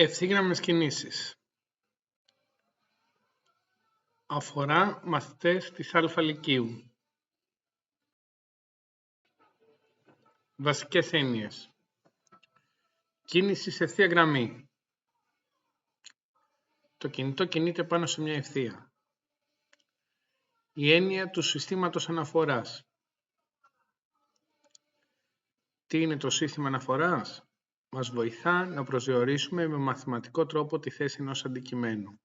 Ευθύγραμμες κινήσεις. Αφορά μαθητές της Α Λυκείου. Βασικές έννοιες. Κίνηση σε ευθεία γραμμή. Το κινητό κινείται πάνω σε μια ευθεία. Η έννοια του συστήματος αναφοράς. Τι είναι το σύστημα αναφοράς? Μας βοηθά να προσδιορίσουμε με μαθηματικό τρόπο τη θέση ενός αντικειμένου.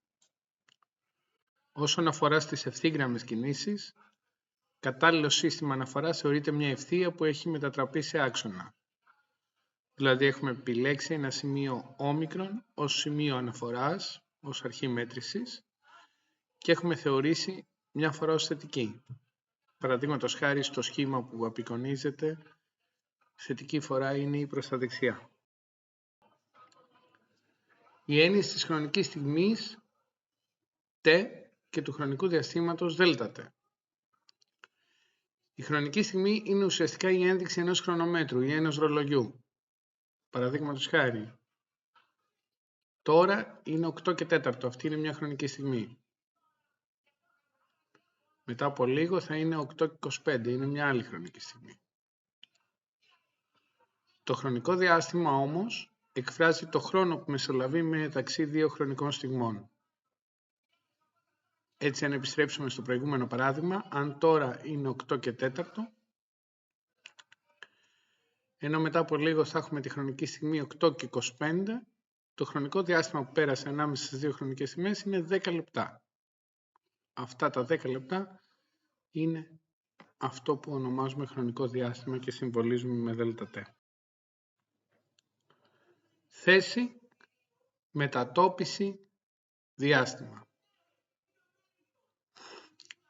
Όσον αφορά στις ευθύγραμμες κινήσεις, κατάλληλο σύστημα αναφοράς θεωρείται μια ευθεία που έχει μετατραπεί σε άξονα. Δηλαδή έχουμε επιλέξει ένα σημείο όμικρον ως σημείο αναφοράς, ως αρχή μέτρησης και έχουμε θεωρήσει μια φορά ως θετική. Παραδείγματος χάρη στο σχήμα που απεικονίζεται, θετική φορά είναι η προς τα δεξιά. Οι έννοιες της χρονικής στιγμής T και του χρονικού διαστήματος ΔT. Η χρονική στιγμή είναι ουσιαστικά η ένδειξη ενός χρονομέτρου ή ενός ρολογιού. Παραδείγματος χάρη, τώρα είναι 8 και 4, αυτή είναι μια χρονική στιγμή. Μετά από λίγο θα είναι 8 και 25, είναι μια άλλη χρονική στιγμή. Το χρονικό διάστημα όμως εκφράζει το χρόνο που μεσολαβεί μεταξύ δύο χρονικών στιγμών. Έτσι, αν επιστρέψουμε στο προηγούμενο παράδειγμα, αν τώρα είναι 8 και 4, ενώ μετά από λίγο θα έχουμε τη χρονική στιγμή 8 και 25, το χρονικό διάστημα που πέρασε ανάμεσα στις δύο χρονικές στιγμές είναι 10 λεπτά. Αυτά τα 10 λεπτά είναι αυτό που ονομάζουμε χρονικό διάστημα και συμβολίζουμε με ΔT. Θέση, μετατόπιση, διάστημα.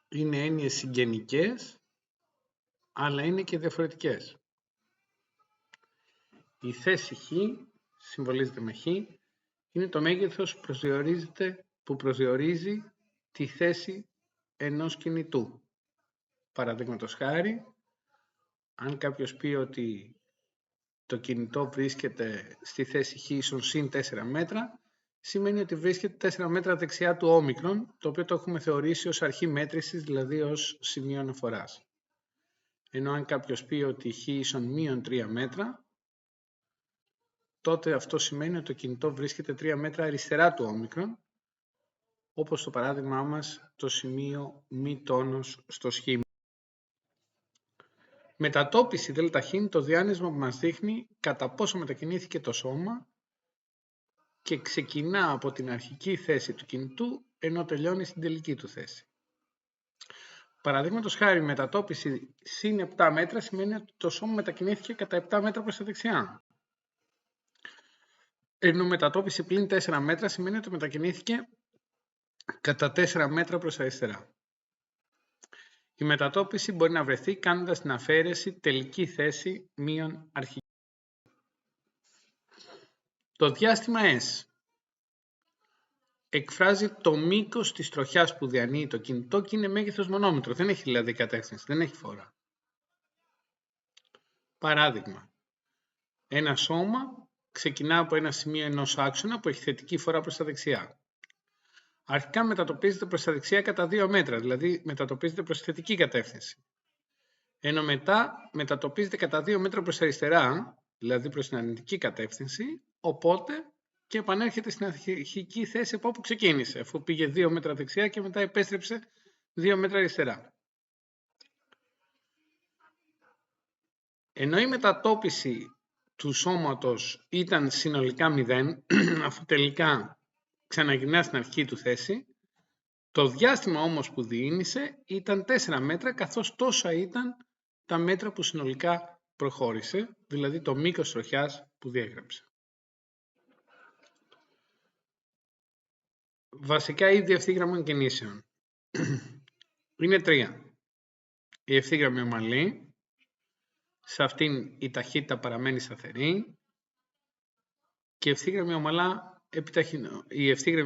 Είναι έννοιες συγγενικές, αλλά είναι και διαφορετικές. Η θέση χ, συμβολίζεται με χ, είναι το μέγεθος που προσδιορίζει τη θέση ενός κινητού. Παραδείγματος χάρη, αν κάποιος πει ότι το κινητό βρίσκεται στη θέση χ ίσον συν 4 μέτρα, σημαίνει ότι βρίσκεται 4 μέτρα δεξιά του όμικρον, το οποίο το έχουμε θεωρήσει ως αρχή μέτρησης, δηλαδή ως σημείο αναφοράς. Ενώ αν κάποιος πει ότι χ ίσον μείον 3 μέτρα, τότε αυτό σημαίνει ότι το κινητό βρίσκεται 3 μέτρα αριστερά του όμικρον, όπως στο παράδειγμά μας το σημείο μη τόνος στο σχήμα. Μετατόπιση ΔΧ είναι το διάνυσμα που μας δείχνει κατά πόσο μετακινήθηκε το σώμα και ξεκινά από την αρχική θέση του κινητού ενώ τελειώνει στην τελική του θέση. Παραδείγματος χάρη, μετατόπιση συν 7 μέτρα σημαίνει ότι το σώμα μετακινήθηκε κατά 7 μέτρα προς τα δεξιά. Ενώ μετατόπιση πλην 4 μέτρα σημαίνει ότι μετακινήθηκε κατά 4 μέτρα προς τα αριστερά. Η μετατόπιση μπορεί να βρεθεί κάνοντας την αφαίρεση τελική θέση μείον αρχική. Το διάστημα S εκφράζει το μήκος της τροχιάς που διανύει το κινητό και είναι μέγεθος μονόμετρο. Δεν έχει δηλαδή κατεύθυνση, δεν έχει φορά. Παράδειγμα, ένα σώμα ξεκινά από ένα σημείο ενός άξονα που έχει θετική φορά προς τα δεξιά. Αρχικά μετατοπίζεται προς τα δεξιά κατά 2 μέτρα, δηλαδή μετατοπίζεται προς θετική κατεύθυνση. Ενώ μετά μετατοπίζεται κατά 2 μέτρα προς αριστερά, δηλαδή προς την αρνητική κατεύθυνση, οπότε και επανέρχεται στην αρχική θέση από όπου ξεκίνησε, αφού πήγε 2 μέτρα δεξιά και μετά επέστρεψε 2 μέτρα αριστερά. Ενώ η μετατόπιση του σώματος ήταν συνολικά 0, αφού τελικά ξαναγυρνά στην αρχική του θέση, το διάστημα όμως που διήνυσε ήταν 4 μέτρα, καθώς τόσα ήταν τα μέτρα που συνολικά προχώρησε, δηλαδή το μήκος τροχιάς που διέγραψε. Βασικά είδη ευθύγραμμων κινήσεων είναι 3. Η ευθύγραμμη ομαλή, σε αυτήν η ταχύτητα παραμένει σταθερή, και η ευθύγραμμη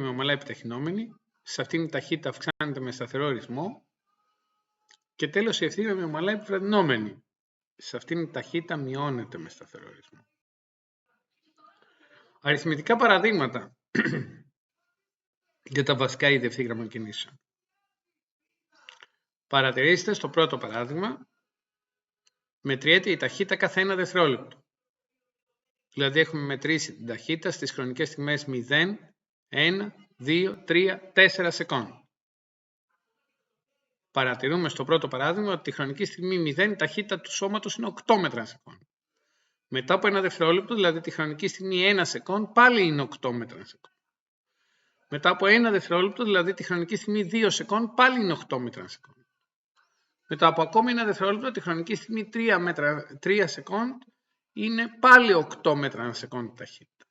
ομαλά επιταχυνόμενη, σε αυτήν η ταχύτητα αυξάνεται με σταθερό ρυθμό, και τέλος η ευθύγραμμη ομαλά επιβραδυνόμενη, σε αυτήν η ταχύτητα μειώνεται με σταθερό ρυθμό. Αριθμητικά παραδείγματα για τα βασικά είδη ευθύγραμμων κινήσεων. Παρατηρήστε στο πρώτο παράδειγμα, μετριέται η ταχύτητα κάθε 1 δευτερόλεπτο. Δηλαδή έχουμε μετρήσει την ταχύτητα στις χρονικές στιγμές 0, 1, 2, 3, 4 σεκόντ. Παρατηρούμε στο πρώτο παράδειγμα ότι τη χρονική στιγμή 0 η ταχύτητα του σώματος είναι 8 μέτρα σεκόντ. Μετά από 1 δευτερόλεπτο, δηλαδή τη χρονική στιγμή 1 σεκόντ, πάλι είναι 8 μέτρα σεκόντ. Μετά από 1 δευτερόλεπτο, δηλαδή τη χρονική στιγμή 2 σεκόντ, πάλι είναι 8 μέτρα σεκόντ. Μετά από ακόμη 1 δευτερόλεπτο, τη χρονική στιγμή 3 σεκόντ, είναι πάλι 8 μέτρα ανά σεκόντ ταχύτητα.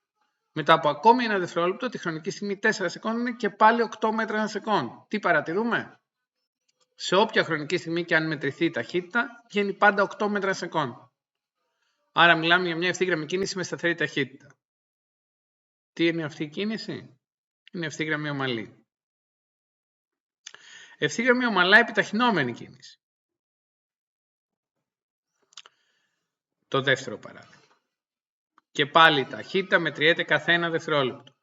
Μετά από ακόμη 1 δευτερόλεπτο, τη χρονική στιγμή 4 σεκόντ, είναι και πάλι 8 μέτρα ανά σεκόντ. Τι παρατηρούμε? Σε όποια χρονική στιγμή και αν μετρηθεί η ταχύτητα, βγαίνει πάντα 8 μέτρα σεκόντ. Άρα μιλάμε για μια ευθύγραμμη κίνηση με σταθερή ταχύτητα. Τι είναι αυτή η κίνηση? Είναι ευθύγραμμη ομαλή. Ευθύγραμμη ομαλά επιταχυνόμενη κίνηση. Το δεύτερο παράδειγμα. Και πάλι η ταχύτητα μετριέται κάθε 1 δευτερόλεπτο.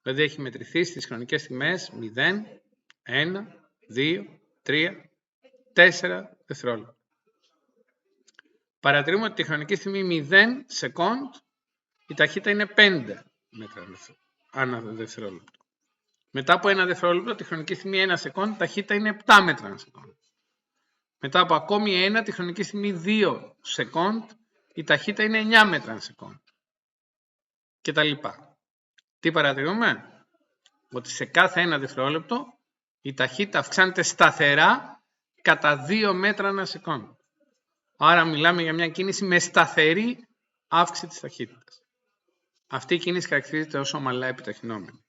Δηλαδή έχει μετρηθεί στις χρονικές στιγμές 0, 1, 2, 3, 4 δευτερόλεπτα. Παρατηρούμε ότι τη χρονική στιγμή 0 σεκόντ η ταχύτητα είναι 5 μέτρα ανά δευτερόλεπτο. Μετά από 1 δευτερόλεπτο, τη χρονική στιγμή 1 σεκόντ, η ταχύτητα είναι 7 μέτρα ανά σεκόντ. Μετά από ακόμη 1, τη χρονική στιγμή 2 σεκόντ, η ταχύτητα είναι 9 μέτρα ανά σεκόντ. Και τα λοιπά. Τι παρατηρούμε? Ότι σε κάθε 1 δευτερόλεπτο η ταχύτητα αυξάνεται σταθερά κατά 2 μέτρα ανά σεκόντ. Άρα μιλάμε για μια κίνηση με σταθερή αύξηση της ταχύτητας. Αυτή η κίνηση χαρακτηρίζεται ως ομαλά επιταχυνόμενη.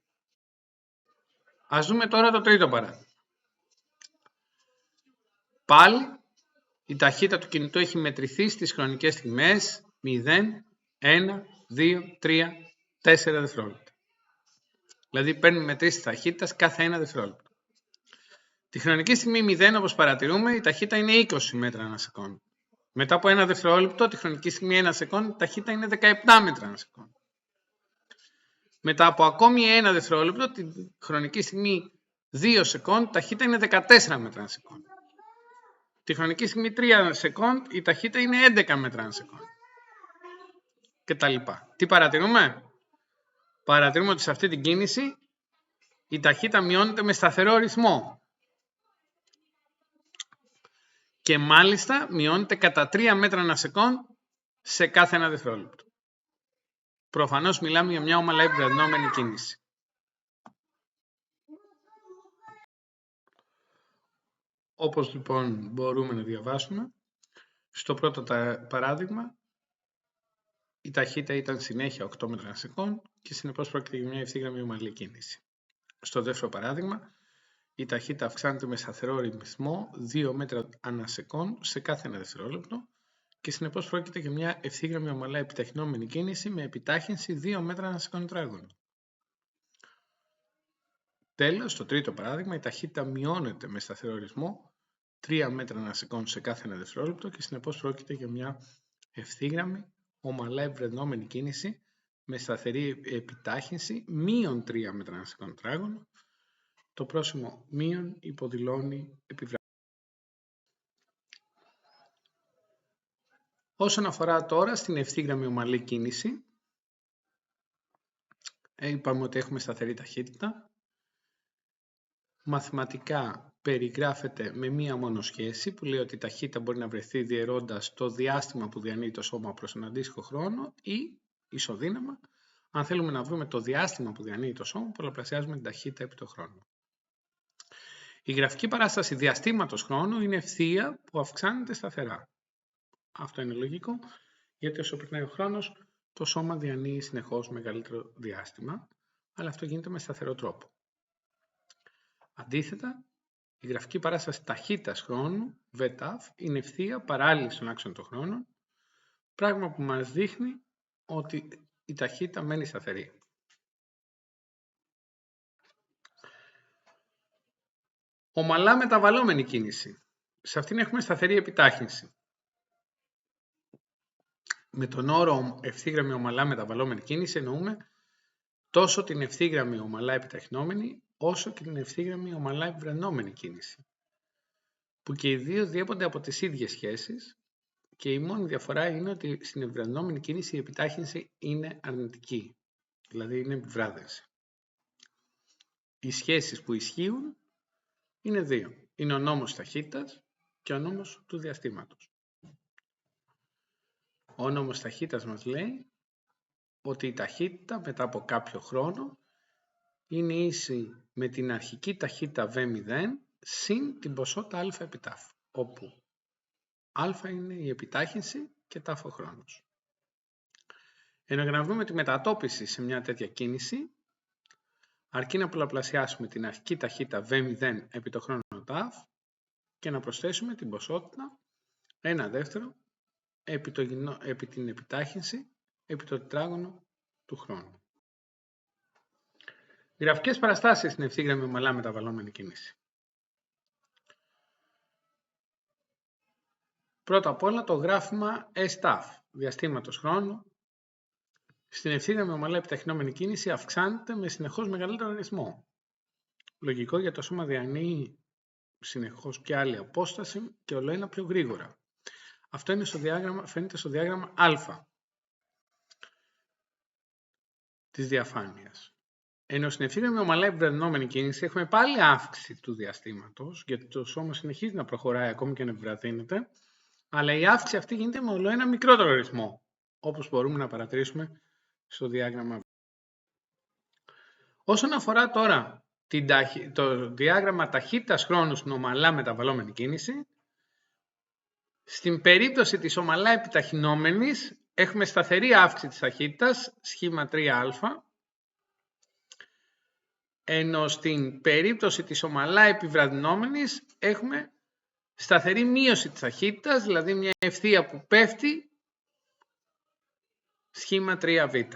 Ας δούμε τώρα το τρίτο παράδειγμα. Πάλι η ταχύτητα του κινητού έχει μετρηθεί στις χρονικές στιγμές 0, 1, 2, 3, 4 δευτερόλεπτα. Δηλαδή παίρνει μετρήσεις ταχύτητας κάθε 1 δευτερόλεπτο. Τη χρονική στιγμή 0, όπως παρατηρούμε, η ταχύτητα είναι 20 μέτρα ανά σεκόντ. Μετά από 1 δευτερόλεπτο, τη χρονική στιγμή 1 σεκόντ, η ταχύτητα είναι 17 μέτρα ανά σεκόντ. Μετά από ακόμη 1 δευτερόλεπτο, τη χρονική στιγμή 2 σεκόντ, η ταχύτητα είναι 14 μέτρα ανά σεκόντ. Τη χρονική στιγμή 3 σεκόντ, η ταχύτητα είναι 11 μέτρα ανά σεκόντ. Και τα λοιπά. Τι παρατηρούμε? Παρατηρούμε ότι σε αυτή την κίνηση η ταχύτητα μειώνεται με σταθερό ρυθμό. Και μάλιστα μειώνεται κατά 3 μέτρα ανά σεκόντ σε κάθε 1 δευτερόλεπτο. Προφανώς μιλάμε για μια ομαλά επιταχυνόμενη κίνηση. Όπως λοιπόν μπορούμε να διαβάσουμε, στο πρώτο παράδειγμα η ταχύτητα ήταν συνέχεια 8 μέτρα ανά σεκόντ και συνεπώς πρόκειται για μια ευθύγραμμη ομαλή κίνηση. Στο δεύτερο παράδειγμα, η ταχύτητα αυξάνεται με σταθερό ρυθμό 2 μέτρα ανά σεκόντ σε κάθε 1 δευτερόλεπτο και συνεπώς πρόκειται για μια ευθύγραμμη ομαλά επιταχυνόμενη κίνηση με επιτάχυνση 2 μέτρα ανά σεκόντ τετράγωνο. Τέλος, στο τρίτο παράδειγμα, η ταχύτητα μειώνεται με σταθερό ρυθμό 3 μέτρα ανά σεκόντ σε κάθε 1 δευτερόλεπτο και συνεπώς πρόκειται για μια ευθύγραμμη ομαλά ευρενόμενη κίνηση με σταθερή επιτάχυνση μείον 3 μέτρα ανά σεκόντ τετράγωνο. Το πρόσημο μείον υποδηλώνει επιβράδυση. Όσον αφορά τώρα στην ευθύγραμμη ομαλή κίνηση, είπαμε ότι έχουμε σταθερή ταχύτητα. Μαθηματικά περιγράφεται με μία μόνο σχέση που λέει ότι η ταχύτητα μπορεί να βρεθεί διαιρώντας το διάστημα που διανύει το σώμα προς τον αντίστοιχο χρόνο ή ισοδύναμα. Αν θέλουμε να βρούμε το διάστημα που διανύει το σώμα, πολλαπλασιάζουμε την ταχύτητα επί το χρόνο. Η γραφική παράσταση διαστήματος χρόνου είναι ευθεία που αυξάνεται σταθερά. Αυτό είναι λογικό, γιατί όσο περνάει ο χρόνος, το σώμα διανύει συνεχώς μεγαλύτερο διάστημα, αλλά αυτό γίνεται με σταθερό τρόπο. Αντίθετα, η γραφική παράσταση ταχύτητας χρόνου, VTAF, είναι ευθεία παράλληλη στον άξονα των χρόνων, πράγμα που μας δείχνει ότι η ταχύτητα μένει σταθερή. Ομαλά μεταβαλλόμενη κίνηση. Σε αυτήν έχουμε σταθερή επιτάχυνση. Με τον όρο ευθύγραμμη ομαλά μεταβαλλόμενη κίνηση εννοούμε τόσο την ευθύγραμμη ομαλά επιταχυνόμενη, όσο και την ευθύγραμμη ομαλά επιβραδυνόμενη κίνηση, που και οι δύο διέπονται από τις ίδιες σχέσεις και η μόνη διαφορά είναι ότι στην επιβραδυνόμενη κίνηση η επιτάχυνση είναι αρνητική, δηλαδή είναι επιβράδυνση. Οι σχέσεις που ισχύουν είναι δύο. Είναι ο νόμος ταχύτητας και ο νόμος του διαστήματος. Ο νόμος ταχύτητας μας λέει ότι η ταχύτητα μετά από κάποιο χρόνο είναι ίση με την αρχική ταχύτητα v0 συν την ποσότητα α επί τάφου, όπου α είναι η επιτάχυνση και τάφο χρόνος. Για να βρούμε τη μετατόπιση σε μια τέτοια κίνηση, αρκεί να πολλαπλασιάσουμε την αρχική ταχύτητα v0 επί το χρόνο τάφ και να προσθέσουμε την ποσότητα 1 δεύτερο επί την επιτάχυνση επί το τετράγωνο του χρόνου. Γραφικές παραστάσεις στην ευθύγραμμη ομαλά μεταβαλλόμενη κίνηση. Πρώτα απ' όλα το γράφημα S-τάφ, διαστήματος χρόνου, στην ευθύγραμμη ομαλά επιταχυνόμενη κίνηση αυξάνεται με συνεχώς μεγαλύτερο ρυθμό. Λογικό, για το σώμα διανύει συνεχώς και άλλη απόσταση και όλο ένα πιο γρήγορα. Αυτό είναι φαίνεται στο διάγραμμα α της διαφάνειας. Ενώ στην ευθύγραμμη ομαλά επιβραδυνόμενη κίνηση έχουμε πάλι αύξηση του διαστήματος, γιατί το σώμα συνεχίζει να προχωράει ακόμη και να επιβραδύνεται, αλλά η αύξηση αυτή γίνεται με όλο ένα μικρότερο ρυθμό, όπως μπορούμε να παρατηρήσουμε στο διάγραμμα. Όσον αφορά τώρα το διάγραμμα ταχύτητας χρόνου στην ομαλά μεταβαλλόμενη κίνηση, στην περίπτωση της ομαλά επιταχυνόμενης έχουμε σταθερή αύξηση της ταχύτητας, σχήμα 3α, ενώ στην περίπτωση της ομαλά επιβραδυνόμενης έχουμε σταθερή μείωση της ταχύτητας, δηλαδή μια ευθεία που πέφτει, σχήμα 3β.